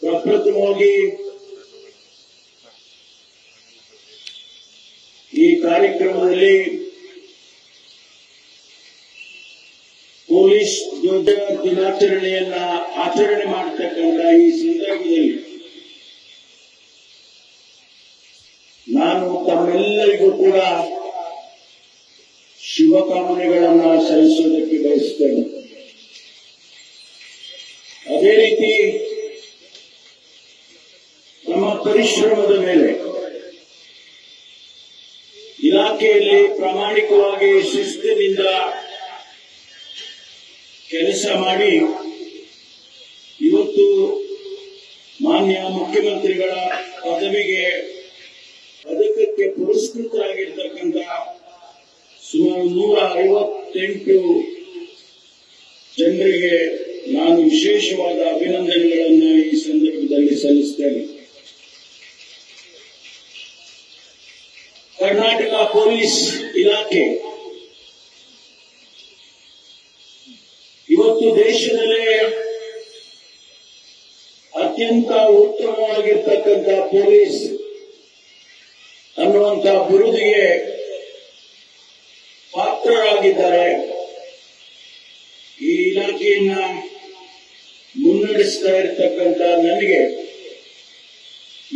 ಪ್ರಪ್ರಥಮವಾಗಿ ಈ ಕಾರ್ಯಕ್ರಮದಲ್ಲಿ ಪೊಲೀಸ್ ಧ್ವಜ ದಿನಾಚರಣೆಯನ್ನ ಆಚರಣೆ ಮಾಡತಕ್ಕಂಥ ಈ ಸಂದರ್ಭದಲ್ಲಿ ನಾನು ತಮ್ಮೆಲ್ಲರಿಗೂ ಕೂಡ ಶುಭಕಾಮನೆಗಳನ್ನ ಸಲ್ಲಿಸುವುದಕ್ಕೆ ಬಯಸುತ್ತೇನೆ. ಅದೇ ರೀತಿ ನಮ್ಮ ಪರಿಶ್ರಮದ ಮೇಲೆ ಇಲಾಖೆಯಲ್ಲಿ ಪ್ರಾಮಾಣಿಕವಾಗಿ ಶಿಸ್ತಿನಿಂದ ಕೆಲಸ ಮಾಡಿ ಇವತ್ತು ಮಾನ್ಯ ಮುಖ್ಯಮಂತ್ರಿಗಳ ಪದಕಕ್ಕೆ ಪುರಸ್ಕೃತರಾಗಿರ್ತಕ್ಕಂಥ ಸುಮಾರು 158 ಜನರಿಗೆ ನಾನು ವಿಶೇಷವಾದ ಅಭಿನಂದನೆಗಳನ್ನು ಈ ಸಂದರ್ಭದಲ್ಲಿ ಸಲ್ಲಿಸುತ್ತೇನೆ. ಕರ್ನಾಟಕ ಪೊಲೀಸ್ ಇಲಾಖೆ ಇವತ್ತು ದೇಶದಲ್ಲೇ ಅತ್ಯಂತ ಉತ್ತಮವಾಗಿರ್ತಕ್ಕಂಥ ಪೊಲೀಸ್ ಅನ್ನುವಂಥ ಬಿರುದಿಗೆ ಪಾತ್ರರಾಗಿದ್ದಾರೆ. ಈ ಇಲಾಖೆಯನ್ನ ಮುನ್ನಡೆಸ್ತಾ ಇರತಕ್ಕಂಥ ನನಗೆ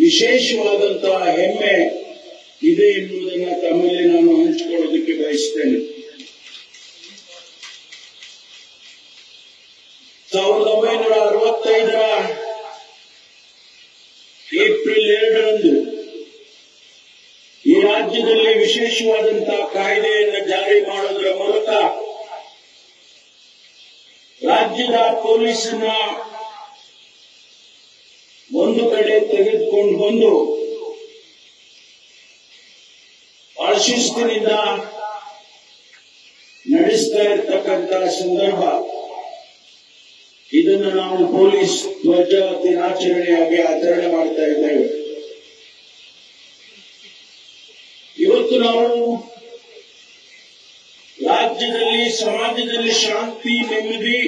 ವಿಶೇಷವಾದಂತಹ ಹೆಮ್ಮೆ ಇದೆ ಎನ್ನುವುದನ್ನು ತಮ್ಮಲ್ಲಿ ನಾನು ಹಂಚಿಕೊಳ್ಳೋದಕ್ಕೆ ಬಯಸುತ್ತೇನೆ. 1965ರ ಏಪ್ರಿಲ್ 2ರಂದು ಈ ರಾಜ್ಯದಲ್ಲಿ ವಿಶೇಷವಾದಂತಹ ಕಾಯ್ದೆಯನ್ನು ಜಾರಿ ಮಾಡೋದರ ಮೂಲಕ ರಾಜ್ಯದ ಪೊಲೀಸನ್ನ ಒಂದು ಕಡೆ ತೆಗೆದುಕೊಂಡು ಬಂದು ಬಹಳ ಶಿಸ್ತಿನಿಂದ ನಡೆಸ್ತಾ ಇರತಕ್ಕಂಥ ಸಂದರ್ಭ. ಇದನ್ನು ನಾವು ಪೊಲೀಸ್ ಧ್ವಜ ದಿನಾಚರಣೆಯಾಗಿ ಆಚರಣೆ ಮಾಡ್ತಾ ಇದ್ದೇವೆ. ಇವತ್ತು ನಾವು ರಾಜ್ಯದಲ್ಲಿ ಸಮಾಜದಲ್ಲಿ ಶಾಂತಿ, ನೆಮ್ಮದಿ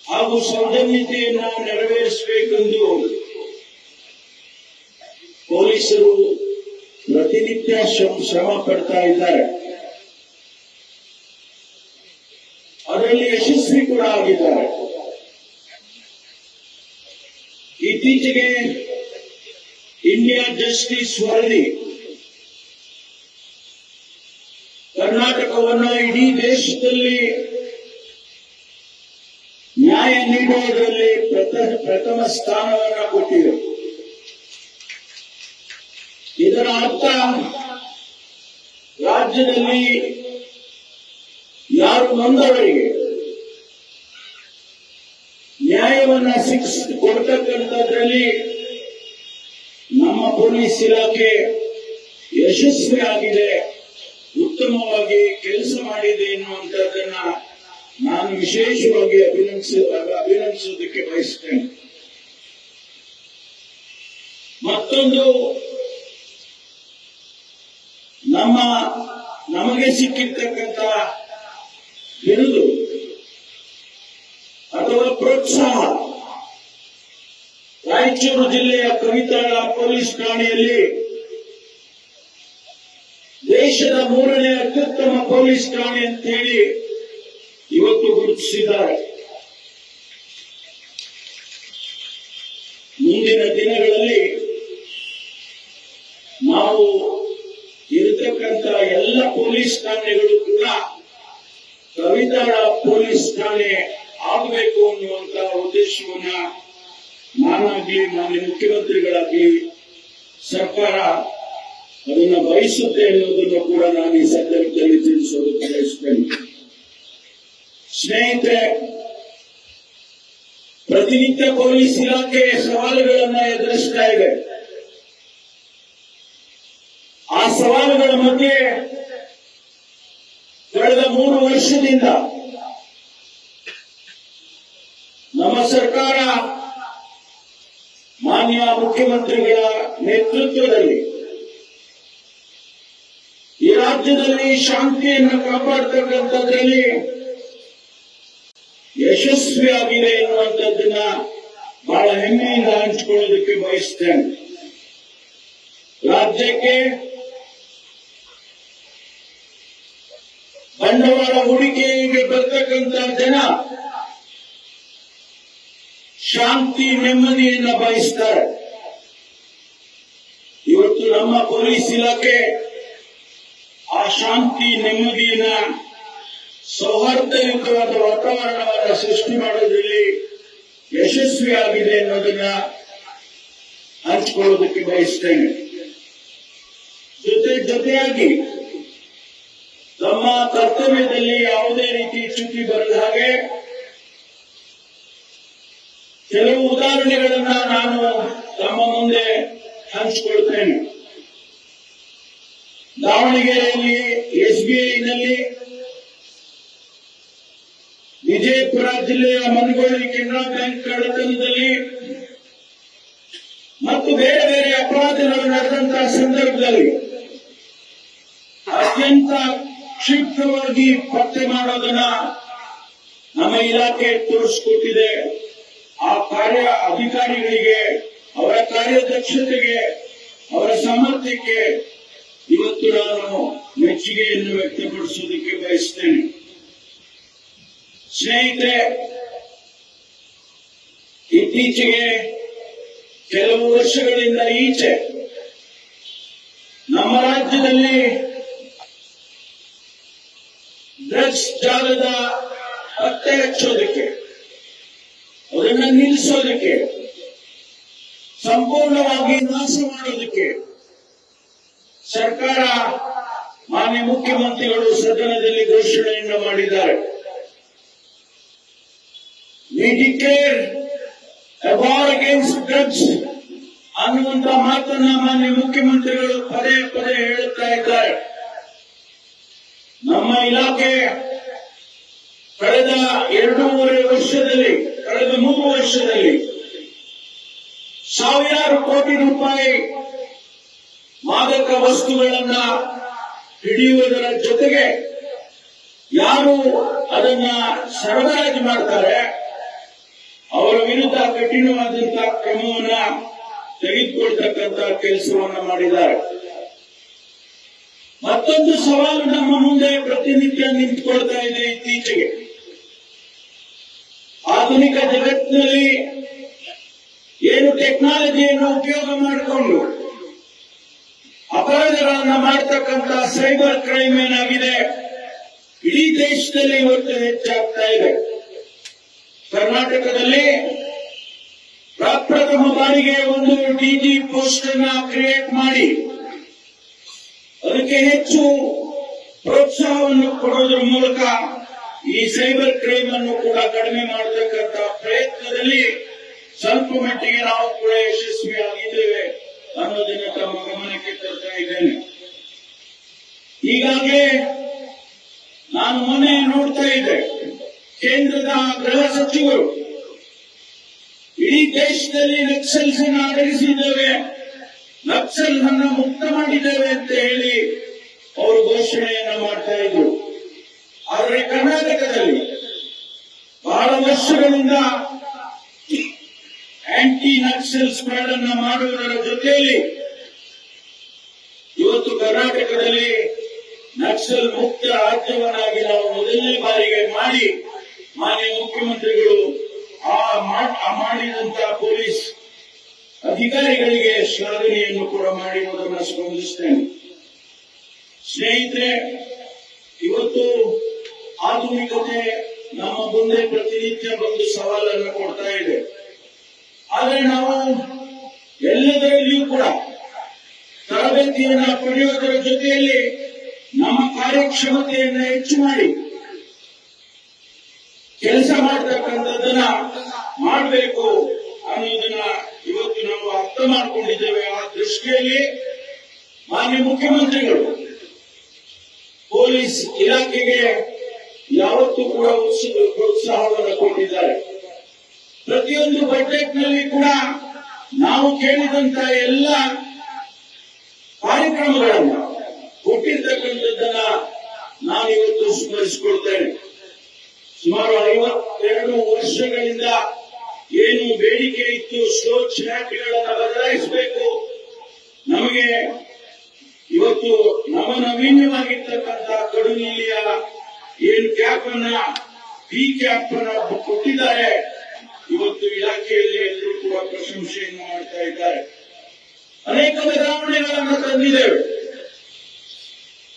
ಹಾಗೂ ಸೌಜನ್ಯತೆಯನ್ನ ನೆರವೇರಿಸಬೇಕೆಂದು ಪೊಲೀಸರು ಪ್ರತಿನಿತ್ಯ ಶ್ರಮ ಪಡ್ತಾ ಇದ್ದಾರೆ. ಅದರಲ್ಲಿ ಯಶಸ್ವಿ ಕೂಡ ಆಗಿದ್ದಾರೆ. ಇತ್ತೀಚೆಗೆ ಇಂಡಿಯಾ ಜಸ್ಟಿಸ್ ವರದಿ ಕರ್ನಾಟಕವನ್ನು ಇಡೀ ದೇಶದಲ್ಲಿ ನ್ಯಾಯ ನೀಡುವುದರಲ್ಲಿ ಪ್ರಥಮ ಸ್ಥಾನವನ್ನು ಕೊಟ್ಟಿದೆ. ಇದರ ಅರ್ಥ ರಾಜ್ಯದಲ್ಲಿ ಯಾರು ನೊಂದವರಿಗೆ ನ್ಯಾಯವನ್ನ ಕೊಡ್ತಕ್ಕಂಥದ್ರಲ್ಲಿ ನಮ್ಮ ಪೊಲೀಸ್ ಇಲಾಖೆ ಯಶಸ್ವಿಯಾಗಿದೆ, ಉತ್ತಮವಾಗಿ ಕೆಲಸ ಮಾಡಿದೆ ಎನ್ನುವಂಥದ್ದನ್ನ ನಾನು ವಿಶೇಷವಾಗಿ ಅಭಿನಂದಿಸುವುದಕ್ಕೆ ಬಯಸುತ್ತೇನೆ. ಮತ್ತೊಂದು, ನಮಗೆ ಸಿಕ್ಕಿರ್ತಕ್ಕಂಥ ಬಿರುದು ಅಥವಾ ಪ್ರೋತ್ಸಾಹ ರಾಯಚೂರು ಜಿಲ್ಲೆಯ ಕವಿತಾಳ ಪೊಲೀಸ್ ಠಾಣೆಯಲ್ಲಿ ದೇಶದ 3ನೇ ಅತ್ಯುತ್ತಮ ಪೊಲೀಸ್ ಠಾಣೆ ಅಂತ ಹೇಳಿ ಇವತ್ತು ಗುರುತಿಸಿದ್ದಾರೆ. ಮುಂದಿನ ದಿನಗಳಲ್ಲಿ ನಾವು ಇರತಕ್ಕಂಥ ಎಲ್ಲ ಪೊಲೀಸ್ ಠಾಣೆಗಳು ಕೂಡ ಕವಿತಾಳ ಪೊಲೀಸ್ ಠಾಣೆ ಆಗಬೇಕು ಅನ್ನುವಂತ ಉದ್ದೇಶವನ್ನ ನಾನಾಗ್ಲಿ, ಮಾನ್ಯ ಮುಖ್ಯಮಂತ್ರಿಗಳಾಗ್ಲಿ, ಸರ್ಕಾರ ಅದನ್ನ ಬಯಸುತ್ತೆ ಎನ್ನುವುದನ್ನು ಕೂಡ ನಾನು ಈ ಸಂದರ್ಭದಲ್ಲಿ ತಿಳಿಸೋದಕ್ಕೆ ಬಯಸುತ್ತೇನೆ. ಸ್ನೇಹಿತರೆ, ಪ್ರತಿನಿತ್ಯ ಪೊಲೀಸ್ ಇಲಾಖೆ ಸವಾಲುಗಳನ್ನ ಎದುರಿಸ್ತಾ ಇದೆ. ಆ ಸವಾಲುಗಳ ಮಧ್ಯೆ ಕಳೆದ 3 ವರ್ಷದಿಂದ ನಮ್ಮ ಸರ್ಕಾರ ಮಾನ್ಯ ಮುಖ್ಯಮಂತ್ರಿಗಳ ನೇತೃತ್ವದಲ್ಲಿ ಈ ರಾಜ್ಯದಲ್ಲಿ ಶಾಂತಿಯನ್ನು ಕಾಪಾಡತಕ್ಕಂಥದ್ರಲ್ಲಿ ಯಶಸ್ವಿಯಾಗಿದೆ ಎನ್ನುವಂಥದ್ದನ್ನ ಬಹಳ ಹೆಮ್ಮೆಯಿಂದ ಹಂಚಿಕೊಳ್ಳೋದಕ್ಕೆ ಬಯಸ್ತೇನೆ. ರಾಜ್ಯಕ್ಕೆ ಬಂಡವಾಳ ಹೂಡಿಕೆಗೆ ಬರ್ತಕ್ಕಂಥ ಜನ ಶಾಂತಿ ನೆಮ್ಮದಿಯನ್ನ ಬಯಸ್ತಾರೆ. ಇವತ್ತು ನಮ್ಮ ಪೊಲೀಸ್ ಇಲಾಖೆ ಆ ಶಾಂತಿ ನೆಮ್ಮದಿಯನ್ನ ಸೌಹಾರ್ದಯುತವಾದ ವಾತಾವರಣವನ್ನು ಸೃಷ್ಟಿ ಮಾಡೋದ್ರಲ್ಲಿ ಯಶಸ್ವಿಯಾಗಿದೆ ಅನ್ನೋದನ್ನ ಹಂಚಿಕೊಳ್ಳೋದಕ್ಕೆ ಬಯಸ್ತೇನೆ. ಜೊತೆಯಾಗಿ ತಮ್ಮ ಕರ್ತವ್ಯದಲ್ಲಿ ಯಾವುದೇ ರೀತಿ ಚ್ಯುತಿ ಬರದ ಹಾಗೆ ಕೆಲವು ಉದಾಹರಣೆಗಳನ್ನ ನಾನು ತಮ್ಮ ಮುಂದೆ ಹಂಚಿಕೊಳ್ತೇನೆ. ದಾವಣಗೆರೆಯಲ್ಲಿ ಎಸ್ಬಿಐನಲ್ಲಿ, ವಿಜಯಪುರ ಜಿಲ್ಲೆಯ ಮನಗೊಳ್ಳಿ ಕೆನರಾ ಬ್ಯಾಂಕ್ ಕಳ್ಳತನದಲ್ಲಿ ಮತ್ತು ಬೇರೆ ಬೇರೆ ಅಪರಾಧಗಳು ನಡೆದಂತಹ ಸಂದರ್ಭದಲ್ಲಿ ಅತ್ಯಂತ ಕ್ಷಿಪ್ರವಾಗಿ ಪತ್ತೆ ಮಾಡೋದನ್ನ ನಮ್ಮ ಇಲಾಖೆ ತೋರಿಸಿಕೊಟ್ಟಿದೆ. ಆ ಕಾರ್ಯ ಅಧಿಕಾರಿಗಳಿಗೆ, ಅವರ ಕಾರ್ಯದಕ್ಷತೆಗೆ, ಅವರ ಸಾಮರ್ಥ್ಯಕ್ಕೆ ಇವತ್ತು ನಾನು ಮೆಚ್ಚುಗೆಯನ್ನು ವ್ಯಕ್ತಪಡಿಸುವುದಕ್ಕೆ ಬಯಸ್ತೇನೆ. ಸ್ನೇಹಿತರೆ, ಇತ್ತೀಚೆಗೆ ಕೆಲವು ವರ್ಷಗಳಿಂದ ಈಚೆ ನಮ್ಮ ರಾಜ್ಯದಲ್ಲಿ ಡ್ರಗ್ಸ್ ಜಾಲದ ಪತ್ತೆ ಹಚ್ಚೋದಕ್ಕೆ, ಅದನ್ನ ನಿಲ್ಲಿಸೋದಕ್ಕೆ, ಸಂಪೂರ್ಣವಾಗಿ ನಾಶ ಮಾಡೋದಕ್ಕೆ ಸರ್ಕಾರ, ಮಾನ್ಯ ಮುಖ್ಯಮಂತ್ರಿಗಳು ಸದನದಲ್ಲಿ ಘೋಷಣೆಯನ್ನು ಮಾಡಿದ್ದಾರೆ. We declare a war against drugs ಅನ್ನುವಂತ ಮಾತನ್ನ ಮಾನ್ಯ ಮುಖ್ಯಮಂತ್ರಿಗಳು ಪದೇ ಪದೇ ಹೇಳುತ್ತಾ ಇದ್ದಾರೆ. ನಮ್ಮ ಇಲಾಖೆ ಕಳೆದ 2.5 ವರ್ಷದಲ್ಲಿ, ಕಳೆದ 3 ವರ್ಷದಲ್ಲಿ ಸಾವಿರಾರು ಕೋಟಿ ರೂಪಾಯಿ ಮಾದಕ ವಸ್ತುಗಳನ್ನ ಹಿಡಿಯುವುದರ ಜೊತೆಗೆ ಯಾರು ಅದನ್ನ ಸರಬರಾಜು ಮಾಡ್ತಾರೆ ಅವರ ವಿರುದ್ಧ ಕಠಿಣವಾದಂತಹ ಕ್ರಮವನ್ನ ತೆಗೆದುಕೊಳ್ತಕ್ಕಂಥ ಕೆಲಸವನ್ನ ಮಾಡಿದ್ದಾರೆ. ಮತ್ತೊಂದು ಸವಾಲು ನಮ್ಮ ಮುಂದೆ ಪ್ರತಿನಿತ್ಯ ನಿಂತುಕೊಳ್ತಾ ಇದೆ. ಇತ್ತೀಚೆಗೆ ಆಧುನಿಕ ಜಗತ್ತಿನಲ್ಲಿ ಏನು ಟೆಕ್ನಾಲಜಿಯನ್ನು ಉಪಯೋಗ ಮಾಡಿಕೊಂಡು ಅಪರಾಧಗಳನ್ನ ಮಾಡತಕ್ಕಂಥ ಸೈಬರ್ ಕ್ರೈಮ್ ಏನಾಗಿದೆ, ಇಡೀ ದೇಶದಲ್ಲಿ ಇವತ್ತು ಹೆಚ್ಚಾಗ್ತಾ ಇದೆ. ಕರ್ನಾಟಕದಲ್ಲಿ ಪ್ರಪ್ರಥಮ ಬಾರಿಗೆ ಒಂದು ಡಿಜಿ ಪೋಸ್ಟ್ ಅನ್ನ ಕ್ರಿಯೇಟ್ ಮಾಡಿ ಅದಕ್ಕೆ ಹೆಚ್ಚು ಪ್ರೋತ್ಸಾಹವನ್ನು ಕೊಡೋದ್ರ ಮೂಲಕ ಈ ಸೈಬರ್ ಕ್ರೈಮ್ ಅನ್ನು ಕೂಡ ಕಡಿಮೆ ಮಾಡತಕ್ಕಂಥ ಪ್ರಯತ್ನದಲ್ಲಿ ಸ್ವಲ್ಪ ಮಟ್ಟಿಗೆ ನಾವು ಕೂಡ ಯಶಸ್ವಿಯಾಗಿದ್ದೇವೆ ಅನ್ನೋದನ್ನ ತಮ್ಮ ಗಮನಕ್ಕೆ ತರ್ತಾ ಇದ್ದೇನೆ. ಈಗಾಗಲೇ ನಾನು ಮೊನ್ನೆ ನೋಡ್ತಾ ಇದ್ದೆ, ಕೇಂದ್ರದ ಗೃಹ ಸಚಿವರು ಇಡೀ ದೇಶದಲ್ಲಿ ನಕ್ಸಲ್ಸ್ ಅನ್ನು ಅಡಗಿಸಿದ್ದೇವೆ, ನಕ್ಸಲ್ ಅನ್ನು ಮುಕ್ತ ಮಾಡಿದ್ದೇವೆ ಅಂತ ಹೇಳಿ ಅವರು ಘೋಷಣೆಯನ್ನ ಮಾಡ್ತಾ ಇದ್ರು. ಆದರೆ ಕರ್ನಾಟಕದಲ್ಲಿ ಬಹಳ ವರ್ಷಗಳಿಂದ ಆಂಟಿ ನಕ್ಸಲ್ ಸ್ಕ್ವಾಡ್ ಅನ್ನ ಮಾಡುವುದರ ಜೊತೆಯಲ್ಲಿ ಇವತ್ತು ಕರ್ನಾಟಕದಲ್ಲಿ ನಕ್ಸಲ್ ಮುಕ್ತ ರಾಜ್ಯವನ್ನಾಗಿ ನಾವು ಮೊದಲನೇ ಬಾರಿಗೆ ಮಾಡಿ ಮಾನ್ಯ ಮುಖ್ಯಮಂತ್ರಿಗಳು ಆ ಮಾಡಿದಂತಹ ಪೊಲೀಸ್ ಅಧಿಕಾರಿಗಳಿಗೆ ಶ್ಲಾಘನೆಯನ್ನು ಕೂಡ ಮಾಡಿರುವುದನ್ನು ಸ್ಪಂದಿಸುತ್ತೇನೆ. ಸ್ನೇಹಿತರೆ, ಇವತ್ತು ಆಧುನಿಕತೆ ನಮ್ಮ ಮುಂದೆ ಪ್ರತಿನಿತ್ಯ ಒಂದು ಸವಾಲನ್ನು ಕೊಡ್ತಾ ಇದೆ. ಆದರೆ ನಾವು ಎಲ್ಲದರಲ್ಲಿಯೂ ಕೂಡ ತರಬೇತಿಯನ್ನ ಪಡೆಯುವುದರ ಜೊತೆಯಲ್ಲಿ ನಮ್ಮ ಕಾರ್ಯಕ್ಷಮತೆಯನ್ನು ಹೆಚ್ಚು ಮಾಡಿ ಕೆಲಸ ಮಾಡತಕ್ಕಂಥದ್ದನ್ನ ಮಾಡಬೇಕು ಅನ್ನೋದನ್ನ ಇವತ್ತು ನಾವು ಅರ್ಥ ಮಾಡಿಕೊಂಡಿದ್ದೇವೆ. ಆ ದೃಷ್ಟಿಯಲ್ಲಿ ಮಾನ್ಯ ಮುಖ್ಯಮಂತ್ರಿಗಳು ಪೊಲೀಸ್ ಇಲಾಖೆಗೆ ಯಾವತ್ತೂ ಕೂಡ ಪ್ರೋತ್ಸಾಹವನ್ನು ಕೊಟ್ಟಿದ್ದಾರೆ. ಪ್ರತಿಯೊಂದು ಬಜೆಟ್ನಲ್ಲಿ ಕೂಡ ನಾವು ಕೇಳಿದಂತ ಎಲ್ಲ ಕಾರ್ಯಕ್ರಮಗಳನ್ನು ಕೊಟ್ಟಿರ್ತಕ್ಕಂಥದ್ದನ್ನ ನಾನು ಇವತ್ತು ಸ್ಮರಿಸಿಕೊಳ್ತೇನೆ. ಸುಮಾರು 52 ವರ್ಷಗಳಿಂದ ಏನು ಬೇಡಿಕೆ ಇತ್ತು, ಸ್ಲೋಚ್ ಹ್ಯಾಟ್ಗಳನ್ನು ಬದಲಾಯಿಸಬೇಕು, ನಮಗೆ ಇವತ್ತು ನವನವೀನ್ಯವಾಗಿರ್ತಕ್ಕಂಥ ಕಡುನೀಲಿಯ ಏನು ಕ್ಯಾಪ್ ಅನ್ನ ಪಿ ಕ್ಯಾಪ್ ಅನ್ನ ಕೊಟ್ಟಿದ್ದಾರೆ. ಇವತ್ತು ಇಲಾಖೆಯಲ್ಲಿ ಎಲ್ಲರೂ ಕೂಡ ಪ್ರಶಂಸೆಯನ್ನು ಮಾಡ್ತಾ ಇದ್ದಾರೆ. ಅನೇಕ ಬದಲಾವಣೆಗಳನ್ನು ತಂದಿದ್ದೇವೆ.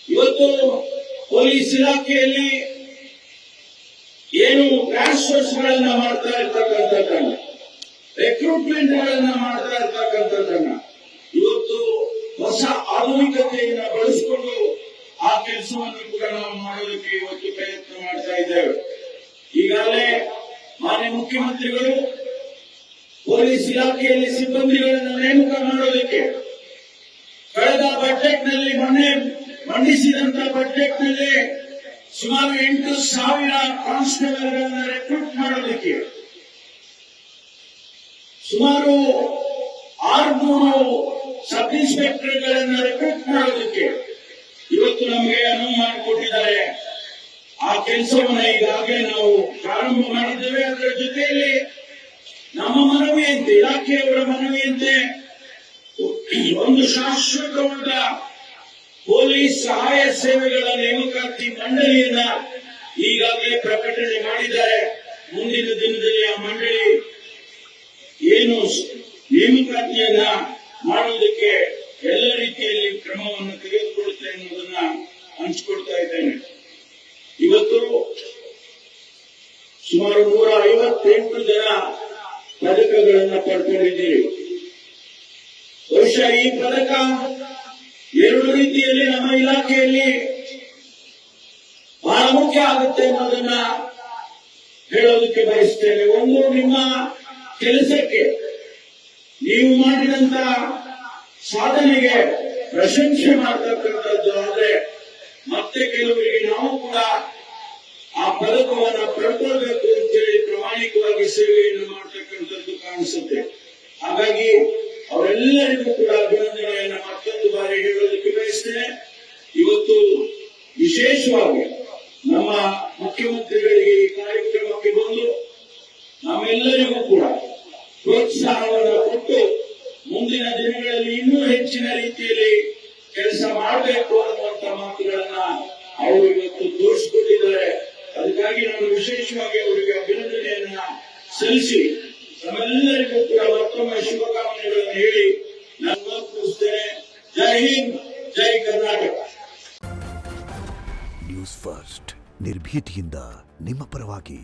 ಇವತ್ತು ಪೊಲೀಸ್ ಇಲಾಖೆಯಲ್ಲಿ ಏನು ಟ್ರಾನ್ಸ್ಫರ್ಸ್ ಗಳನ್ನ ಮಾಡ್ತಾ ಇರ್ತಕ್ಕಂಥದ್ದನ್ನ, ರೆಕ್ರೂಟ್ಮೆಂಟ್ ಗಳನ್ನ ಮಾಡ್ತಾ ಇರ್ತಕ್ಕಂಥದ್ದನ್ನ ಇವತ್ತು ಹೊಸ ಆಧುನಿಕತೆಯನ್ನು ಬಳಸಿಕೊಂಡು ಆ ಕೆಲಸವನ್ನು ಕೂಡ ನಾವು ಮಾಡೋದಕ್ಕೆ ಇವತ್ತು ಪ್ರಯತ್ನ ಮಾಡ್ತಾ ಇದ್ದೇವೆ. ಈಗಾಗಲೇ ಮಾನ್ಯ ಮುಖ್ಯಮಂತ್ರಿಗಳು ಪೊಲೀಸ್ ಇಲಾಖೆಯಲ್ಲಿ ಸಿಬ್ಬಂದಿಗಳನ್ನು ನೇಮಕ ಮಾಡೋದಕ್ಕೆ ಕಳೆದ ಬಜೆಟ್ ನಲ್ಲಿ ಮೊನ್ನೆ ಮಂಡಿಸಿದಂತ ಬಜೆಟ್ ನಲ್ಲಿ ಸುಮಾರು 8,000 ಕಾನ್ಸ್ಟೇಬಲ್ಗಳನ್ನು ರೆಕ್ರೂಟ್ ಮಾಡೋದಕ್ಕೆ, ಸುಮಾರು 600 ಸಬ್ ಇನ್ಸ್ಪೆಕ್ಟರ್ಗಳನ್ನು ರೆಕ್ರೂಟ್ ಮಾಡೋದಕ್ಕೆ ಇವತ್ತು ನಮಗೆ ಅನುವು ಮಾಡಿಕೊಟ್ಟಿದ್ದಾರೆ. ಆ ಕೆಲಸವನ್ನು ಈಗಾಗಲೇ ನಾವು ಪ್ರಾರಂಭ ಮಾಡಿದ್ದೇವೆ. ಅದರ ಜೊತೆಯಲ್ಲಿ ನಮ್ಮ ಮನವಿಯಂತೆ, ಇಲಾಖೆಯವರ ಮನವಿಯಂತೆ ಒಂದು ಶಾಶ್ವತವಾದ ಪೊಲೀಸ್ ಸಹಾಯ ಸೇವೆಗಳ ನೇಮಕಾತಿ ಮಂಡಳಿಯನ್ನ ಈಗಾಗಲೇ ಪ್ರಕಟಣೆ ಮಾಡಿದ್ದಾರೆ. ಮುಂದಿನ ದಿನದಲ್ಲಿ ಆ ಮಂಡಳಿ ಏನು ನೇಮಕಾತಿಯನ್ನ ಮಾಡುವುದಕ್ಕೆ ಎಲ್ಲ ರೀತಿಯಲ್ಲಿ ಕ್ರಮವನ್ನು ತೆಗೆದುಕೊಳ್ಳುತ್ತೆ ಎನ್ನುವುದನ್ನ ಹಂಚಿಕೊಳ್ತಾ ಇದ್ದೇನೆ. ಇವತ್ತು ಸುಮಾರು 158 ಜನ ಪದಕಗಳನ್ನು ಪಡ್ಕೊಂಡಿದ್ದೀರಿ. ಬಹುಶಃ ಈ ಪದಕ 2 ರೀತಿಯಲ್ಲಿ ನಮ್ಮ ಇಲಾಖೆಯಲ್ಲಿ ಬಹಳ ಮುಖ್ಯ ಆಗುತ್ತೆ ಅನ್ನೋದನ್ನ ಹೇಳೋದಕ್ಕೆ ಬಯಸ್ತೇನೆ. ಒಂದು, ನಿಮ್ಮ ಕೆಲಸಕ್ಕೆ ನೀವು ಮಾಡಿದಂತ ಸಾಧನೆಗೆ ಪ್ರಶಂಸೆ ಮಾಡತಕ್ಕಂಥದ್ದು. ಆದ್ರೆ ಮತ್ತೆ ಕೆಲವರಿಗೆ ನಾವು ಕೂಡ ಆ ಪದಕವನ್ನು ಪಡ್ಕೊಳ್ಬೇಕು ಅಂತೇಳಿ ಪ್ರಾಮಾಣಿಕವಾಗಿ ಸೇವೆಯನ್ನು ಮಾಡತಕ್ಕಂಥದ್ದು ಕಾಣಿಸುತ್ತೆ. ಹಾಗಾಗಿ ಅವರೆಲ್ಲರಿಗೂ ಕೂಡ ಅಭಿನಂದನೆಯನ್ನು ಮತ್ತೊಂದು ಬಾರಿ ಹೇಳೋದಕ್ಕೆ ಬಯಸ್ತೇನೆ. ಇವತ್ತು ವಿಶೇಷವಾಗಿ ನಮ್ಮ ಮುಖ್ಯಮಂತ್ರಿಗಳಿಗೆ ಈ ಕಾರ್ಯಕ್ರಮಕ್ಕೆ ಬಂದು ನಮ್ಮೆಲ್ಲರಿಗೂ ಕೂಡ ಪ್ರೋತ್ಸಾಹವನ್ನು ಕೊಟ್ಟು ಮುಂದಿನ ದಿನಗಳಲ್ಲಿ ಇನ್ನೂ ಹೆಚ್ಚಿನ ರೀತಿಯಲ್ಲಿ ಕೆಲಸ ಮಾಡಬೇಕು ಅನ್ನುವಂತ ಮಾತುಗಳನ್ನ ಅವರು ಇವತ್ತು ತೋರಿಸಿಕೊಟ್ಟಿದ್ದಾರೆ. ಅದಕ್ಕಾಗಿ ನಾನು ವಿಶೇಷವಾಗಿ ಅವರಿಗೆ ಅಭಿನಂದನೆಯನ್ನ ಸಲ್ಲಿಸಿ ನಮ್ಮೆಲ್ಲರಿಗೂ ಕೂಡ ಮತ್ತೊಮ್ಮೆ ಶುಭಕಾಮನೆಗಳನ್ನು ಹೇಳಿ ನಾನು ಮುಗಿಸ್ತೇನೆ. ಜೈ ಹಿಂದ್, ಜೈ ಕರ್ನಾಟಕ. ನ್ಯೂಸ್ ಫಸ್ಟ್, ನಿರ್ಭೀತಿಯಿಂದ ನಿಮ್ಮ ಪರವಾಗಿ.